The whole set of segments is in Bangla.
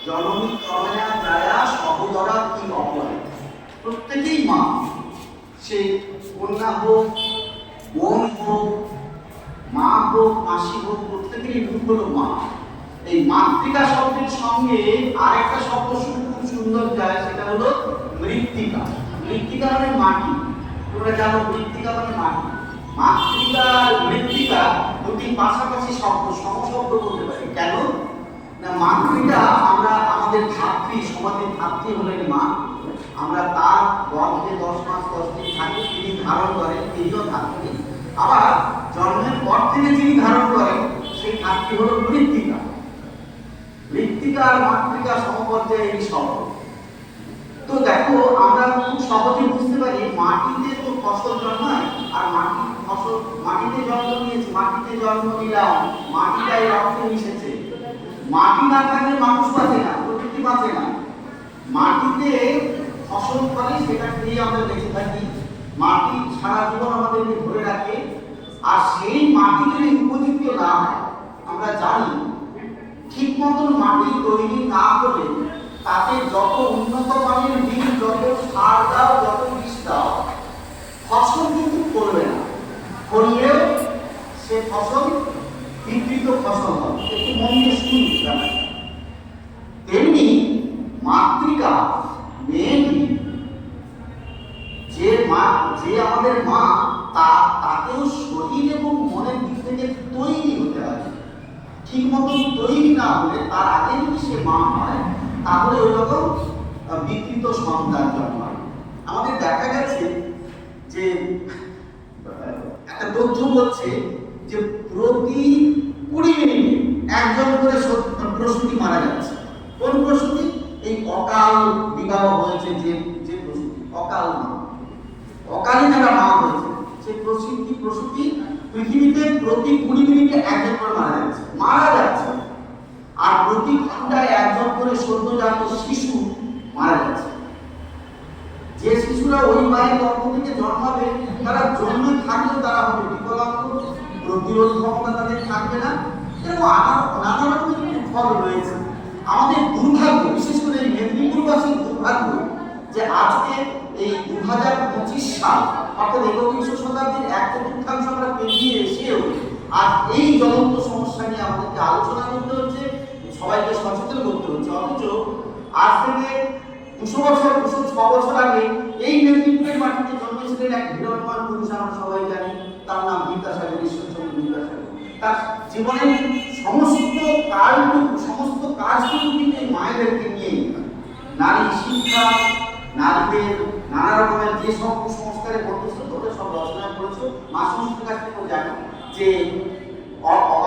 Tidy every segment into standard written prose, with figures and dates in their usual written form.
জননী তনয়া জায়া সহোদরা কি অপরে। প্রত্যেকেই মা, সে কন্যা হোক, বোন হোক, মা হোক, মাসি হোক, প্রত্যেকেরই রূপ হলো মা। এই মাতৃকা শব্দের সঙ্গে আরেকটা শব্দ খুব সুন্দর যায়, সেটা হলো মৃত্তিকা। মৃত্তিকা মানে মাটি, তোমরা জানো মৃত্তিকা মানে মাটি। মাতৃকা আর মৃত্তিকা দুটি পাশাপাশি শব্দ, সমশব্দ বলতে পারি। কেন না, মাতৃকা আমরা আমাদের ধাত্রী, সমাজের ধাত্রী হলেন মা। আমরা তার গর্ভে 10 মাস 10 দিন থাকি, তিনি ধারণ করেন, তিনিও ধাত্রী। আবার জন্মের পর থেকে যিনি ধারণ করেন সেই ধাত্রী হলো মৃত্তিকা। মৃত্তিকা আর মাতৃকা সমপর্যায়ে এই শব্দ। তো দেখো, আমরা খুব সহজে বুঝতে পারি, মাটিতে তো ফসল জন্মায়, আর মাটিতে জন্ম নিয়েছে, মাটিতে জন্ম নিলাম, মাটিটাই রক্তে মিশেছে। মাটি না থাকলে মানুষ বাঁচে না, প্রকৃতি বাঁচে না। মাটিতে ফসল ফলে, সেটা খেয়ে আমরা বেঁচে থাকি। মাটি সারা জীবন আমাদেরকে ধরে রাখে। আর সেই মাটি যদি উপযুক্ত না হয়, আমরা জানি ঠিক মতন মাটি তৈরি না হলে তাতে যত উন্নত মানের বীজ, যত সার দাও, যত বিষ দাও, ফসল কিন্তু করবে না। করলেও সে ফসল বিকৃত ফসল হবে। একটু মন দিয়ে শুনুন। তেমনি মাতৃকা, মেয়েটি, যে আমাদের মা, তাকেও শরীর এবং মনের দিক থেকে তৈরি হতে হবে। ঠিক মতন তৈরি না হলে, তার আগে যদি সে মা হয়, তাহলে ওই রকম বিকৃত সন্তান জন্মায়। আমাদের দেখা গেছে যে একটা তথ্য বলছে যে প্রতি 20 মিনিটে একজন করে প্রসূতি মারা যাচ্ছে। কোন প্রসূতি? এই অকাল বিবাহ হয়েছে যে প্রসূতি, অকালে যারা মা হয়েছে, সেই প্রসূতি পৃথিবীতে প্রতি 20 মিনিটে একজন করে মারা যাচ্ছে। আর প্রতি ঘন্টায় একজন করে সদ্যজাত শিশু মারা যাচ্ছে। যে শিশুরা ওই মায়ের গর্ভ থেকে জন্মাবে, তারা জন্মে থাকলেও তারা হবে বিকলাঙ্গ, প্রতিরোধ ক্ষমতা তাদের থাকবে না। এরকম নানা রকমের ফল রয়েছে। আমাদের দুর্ভাগ্য, বিশেষ করে এই মেদিনীপুরবাসীর দুর্ভাগ্য, যে আজকে এই 2025 সাল, অর্থাৎ 21শ শতাব্দীর 1/4 আমরা পেরিয়ে এসেও আজ এই জ্বলন্ত সমস্যা নিয়ে আমাদেরকে আলোচনা করতে হচ্ছে, সবাইকে সচেতন করতে হচ্ছে। অথচ আজ থেকে 206 বছর আগে এই মেদিনীপুরের মাটিতে জন্মেছিলেন এক হিরণ্ময় পুরুষ, আমরা সবাই জানি, তার নাম বিদ্যাসাগর, ঈশ্বরচন্দ্র বিদ্যাসাগর। তার জীবনের সমস্ত কাজটুকু কিন্তু এই মায়েদেরকে নিয়েই। নারী শিক্ষা, নারীদের নানা রকমের যে সব কুসংস্কারে বন্ধুত্ব ধরে সব রচনা করেছে। মা সংস্কৃতির কাছ থেকে জানি যে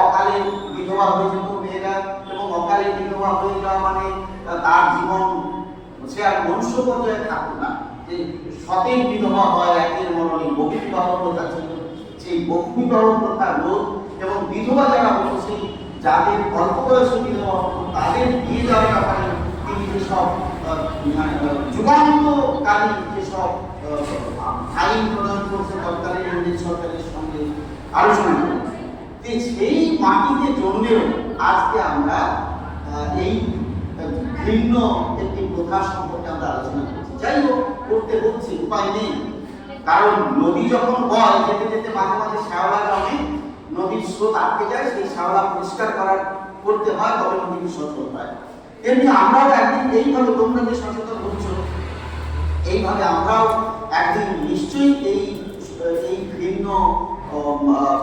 অকালে বিধবা হয়ে যেত মেয়েরা, এবং অকালে বিধবা হয়ে যাওয়া মানে তার জীবন, সে আর মনুষ্য পর্যায়ে থাকতো না। যে সতের বিধবা হয়, একের মরণে বহুবিবাহ প্রথা ছিল, সেই বহুবিবাহ প্রথা রোধ, এবং বিধবা যারা হতো, সেই যাদের অল্প বয়সে বিধবা হতো তাদের বিয়ে দেওয়ার ব্যাপারে তিনি যেসব যুগান্তকারী যেসব আইন প্রণয়ন করছে তৎকালীন ইংরেজ সরকারের সঙ্গে আলোচনা করে, সেই মাটিতে জন্মেও আজকে আমরা এই ভিন্ন একটি প্রথা সম্পর্কে আমরা আলোচনা করছি। যাই হোক, করতে হচ্ছে, উপায় নেই। কারণ নদী যখন বয়, যেতে যেতে মাঝে মাঝে শ্যাওলা গ্রামে নদীর স্রোত আটকে যায়, সেই শ্যাওলা পরিষ্কার করতে হয়, তবে নদী সচল হয়। তেমনি আমরাও একদিন এইভাবে, তোমরা যে সচেতন হচ্ছ, এইভাবে আমরাও একদিন নিশ্চয়ই এই ভিন্ন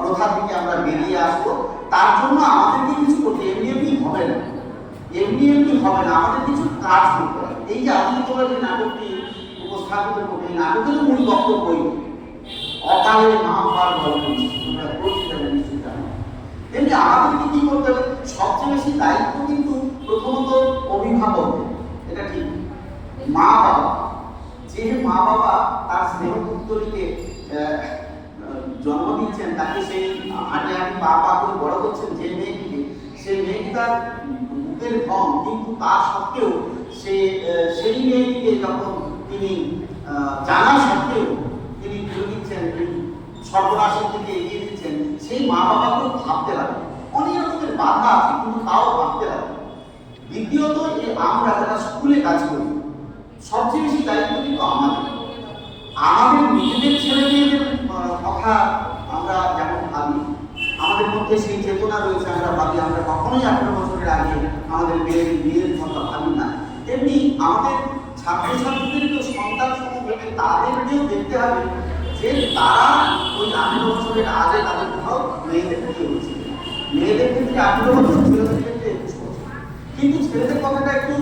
প্রথা থেকে আমরা বেরিয়ে আসবো। তার জন্য আমাদেরকে কিছু করতে এমনি হবে না, আমাদের কিছু কাজ করতে হবে। এই যে আজকে তোমরা যে নাটকটি উপস্থাপিত করবে, এই নাটকের মূল বক্তব্যই অকালে মা হওয়ার গল্প, তোমরা প্রতিটা নিশ্চিত জানো। তেমনি আমাদেরকে কি করতে হবে? সবচেয়ে বেশি দায়িত্ব কিন্তু প্রথমত অভিভাবক, এটা ঠিক। মা বাবা, যে মা বাবা তার স্নেহ পুত্রকে জন্ম দিচ্ছেন, তাকে সেই হাঁটে পা করে বড় করছেন, যে মেয়েটিকে, সেই মেয়েটি তার বুকের ধন, কিন্তু তার সত্ত্বেও সেই মেয়েটিকে যখন তিনি জানা সত্ত্বেও তিনি তুলে দিচ্ছেন, সর্বনাশের দিকে এগিয়ে দিচ্ছেন, সেই মা বাবাকেও ভাবতে হবে। অনেক রকমের বাধা আছে, কিন্তু তাও ভাবতে হবে। দ্বিতীয়ত, এই আমরা যারা স্কুলে কাজ করি সবচেয়ে বেশি দায়িত্ব কিন্তু আমাদের নিজেদের ছেলে মেয়েদের কথা আমরা যেমন ভাবি, আমাদের মধ্যে সেই চেতনা রয়েছে, আমরা ভাবি আমরা কখনোই 18 বছরের আগে আমাদের মেয়ের কথা ভাবি না, তেমনি আমাদের ছাত্রছাত্রীদেরকেও সন্তান সমূহকে তাদেরকেও দেখতে হবে যে তারা ওই 18 বছরের আগে তাদের কোথাও মেয়েদের বিয়ে হচ্ছে, মেয়েদের ক্ষেত্রে 18 বছর, ছেলেদের ক্ষেত্রে 21 বছর। কিন্তু ছেলেদের কথাটা একটু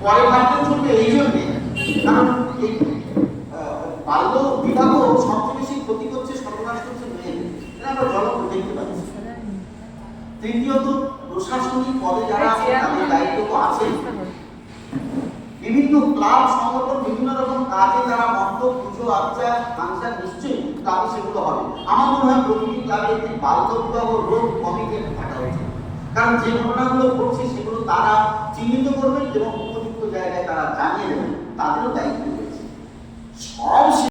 পরে ভাবতে চলবে এই জন্যে, কারণ এই বাল্য বিবাহ সবচেয়ে বেশি ক্ষতি করছে, সর্বনাশ করছে মেয়েদের, এটা আমরা জলপ দেখতে পাচ্ছি। তৃতীয়ত, প্রশাসনিক পদে যারা আছে তাদের দায়িত্ব তো আছে, বিভিন্ন ক্লাব সংগঠন বিভিন্ন রকম কাজে যারা মন্ত্র পুজো আর্চা ফাংশন নিশ্চয়ই তাদের সেগুলো হবে। আমার মনে হয় প্রতিটি ক্লাবে একটি বাল্য বিবাহ রোধ কমিটি থাকা উচিত, কারণ যে ঘটনাগুলো ঘটছে সেগুলো তারা চিহ্নিত করবেন এবং উপযুক্ত জায়গায় তারা জানিয়ে দেবেন, তাদেরও দায়িত্ব।